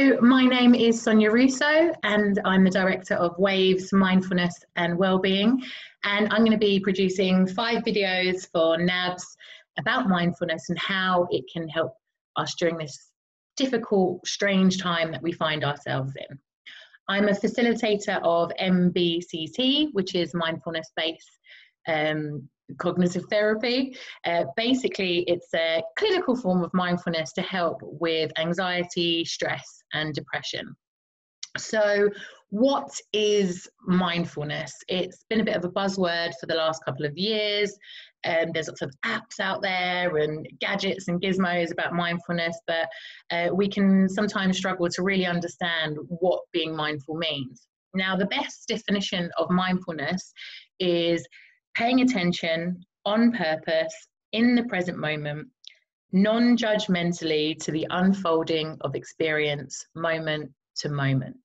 So my name is Sonya Russo and I'm the director of Waves Mindfulness and Wellbeing, and I'm going to be producing 5 videos for NABS about mindfulness and how it can help us during this difficult, strange time that we find ourselves in. I'm a facilitator of MBCT, which is mindfulness-based cognitive therapy. Basically, it's a clinical form of mindfulness to help with anxiety, stress, and depression. So what is mindfulness? It's been a bit of a buzzword for the last couple of years. There's lots of apps out there and gadgets and gizmos about mindfulness, but we can sometimes struggle to really understand what being mindful means. Now, the best definition of mindfulness is paying attention on purpose in the present moment, non-judgmentally to the unfolding of experience moment to moment.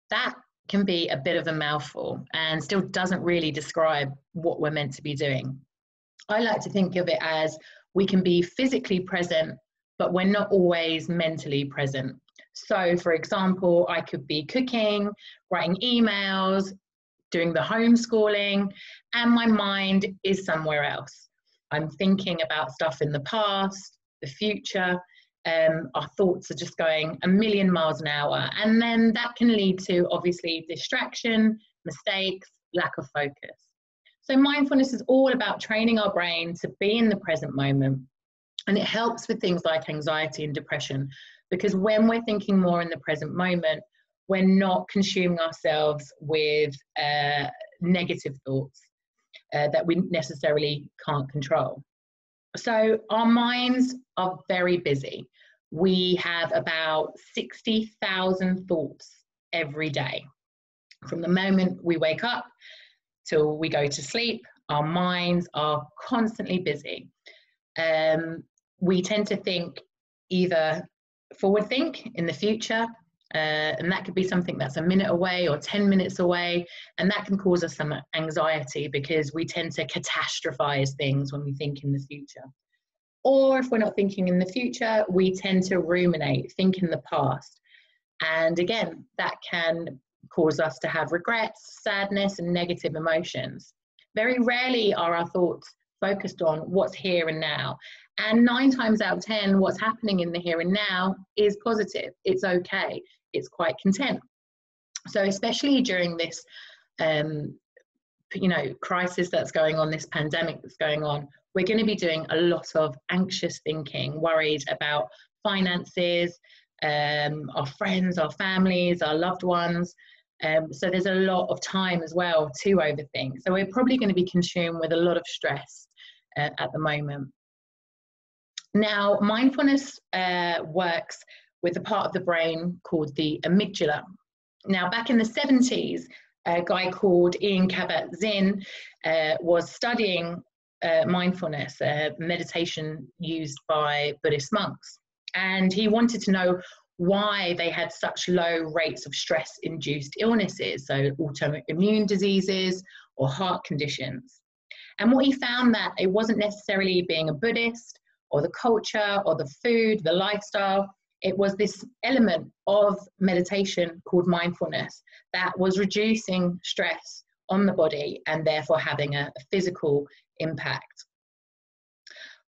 That can be a bit of a mouthful and still doesn't really describe what we're meant to be doing. I like to think of it as we can be physically present, but we're not always mentally present. So, for example, I could be cooking, writing emails, doing the homeschooling, and my mind is somewhere else. I'm thinking about stuff in the past, the future. Our thoughts are just going a million miles an hour, and then that can lead to obviously distraction, mistakes, lack of focus. So mindfulness is all about training our brain to be in the present moment, and it helps with things like anxiety and depression, because when we're thinking more in the present moment, we're not consuming ourselves with negative thoughts that we necessarily can't control. So our minds are very busy. We have about 60,000 thoughts every day. From the moment we wake up till we go to sleep, our minds are constantly busy. We tend to think either forward think in the future, and that could be something that's a minute away or 10 minutes away, and that can cause us some anxiety because we tend to catastrophize things when we think in the future. Or if we're not thinking in the future, we tend to ruminate, think in the past, and again, that can cause us to have regrets, sadness, and negative emotions. Very rarely are our thoughts focused on what's here and now, and 9 times out of 10, what's happening in the here and now is positive. It's okay. It's quite content. So especially during this, crisis that's going on, this pandemic that's going on, we're going to be doing a lot of anxious thinking, worried about finances, our friends, our families, our loved ones. So there's a lot of time as well to overthink. So we're probably going to be consumed with a lot of stress at the moment. Now, mindfulness works with a part of the brain called the amygdala. Now, back in the 70s, a guy called Ian Kabat-Zinn was studying mindfulness, meditation used by Buddhist monks. And he wanted to know why they had such low rates of stress-induced illnesses, so autoimmune diseases or heart conditions. And what he found that it wasn't necessarily being a Buddhist or the culture or the food, the lifestyle. It was this element of meditation called mindfulness that was reducing stress on the body and therefore having a physical impact.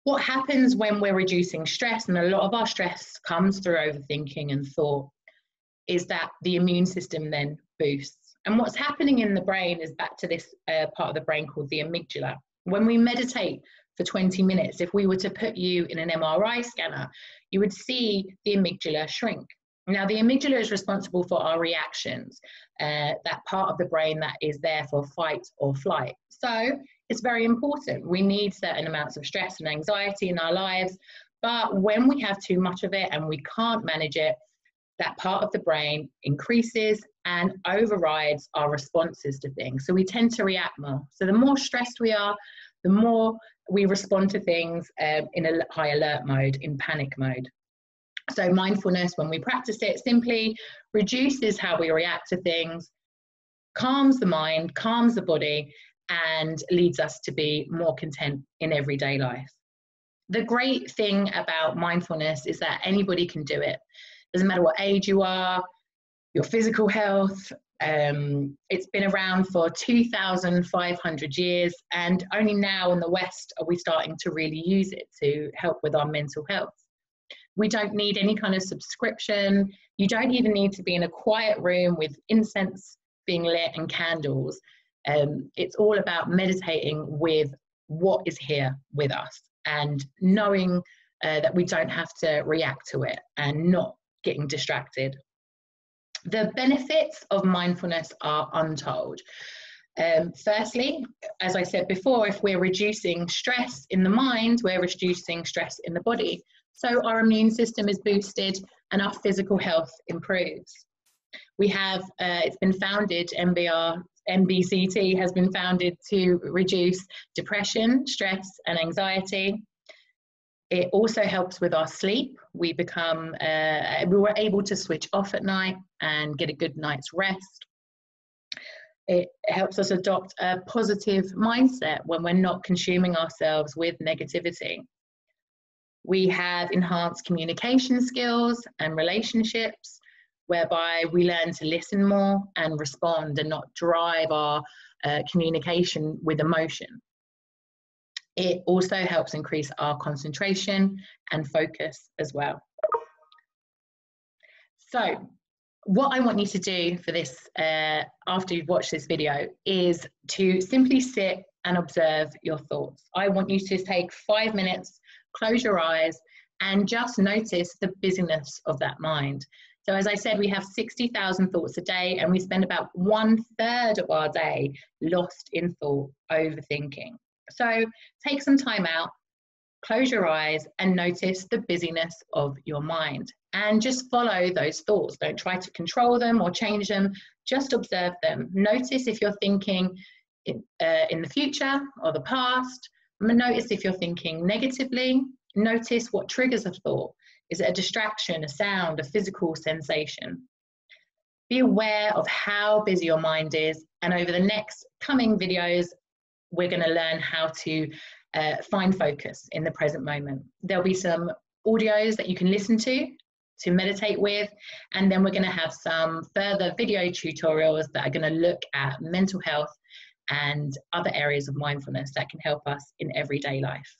What happens when we're reducing stress, and a lot of our stress comes through overthinking and thought, is that the immune system then boosts. And what's happening in the brain is back to this part of the brain called the amygdala. When we meditate for 20 minutes, if we were to put you in an MRI scanner, you would see the amygdala shrink. Now, the amygdala is responsible for our reactions, that part of the brain that is there for fight or flight. So it's very important. We need certain amounts of stress and anxiety in our lives, but when we have too much of it and we can't manage it, that part of the brain increases and overrides our responses to things. So we tend to react more. So the more stressed we are, the more we respond to things in a high alert mode, in panic mode. So mindfulness, when we practice it, simply reduces how we react to things, calms the mind, calms the body, and leads us to be more content in everyday life. The great thing about mindfulness is that anybody can do it. Doesn't matter what age you are, your physical health. It's been around for 2,500 years, and only now in the West are we starting to really use it to help with our mental health. We don't need any kind of subscription. You don't even need to be in a quiet room with incense being lit and candles. It's all about meditating with what is here with us and knowing that we don't have to react to it and not getting distracted. The benefits of mindfulness are untold. Firstly, as I said before, if we're reducing stress in the mind, we're reducing stress in the body. So our immune system is boosted and our physical health improves. We have, it's been founded, MBCT has been founded to reduce depression, stress and anxiety. It also helps with our sleep. We were able to switch off at night and get a good night's rest. It helps us adopt a positive mindset when we're not consuming ourselves with negativity. We have enhanced communication skills and relationships, whereby we learn to listen more and respond and not drive our communication with emotion. It also helps increase our concentration and focus as well. So what I want you to do for this, after you've watched this video, is to simply sit and observe your thoughts. I want you to take 5 minutes, close your eyes, and just notice the busyness of that mind. So as I said, we have 60,000 thoughts a day, and we spend about 1/3 of our day lost in thought, overthinking. So take some time out, close your eyes, and notice the busyness of your mind. And just follow those thoughts. Don't try to control them or change them. Just observe them. Notice if you're thinking in the future or the past. Notice if you're thinking negatively. Notice what triggers a thought. Is it a distraction, a sound, a physical sensation? Be aware of how busy your mind is. And over the next coming videos, we're going to learn how to find focus in the present moment. There'll be some audios that you can listen to meditate with, and then we're going to have some further video tutorials that are going to look at mental health and other areas of mindfulness that can help us in everyday life.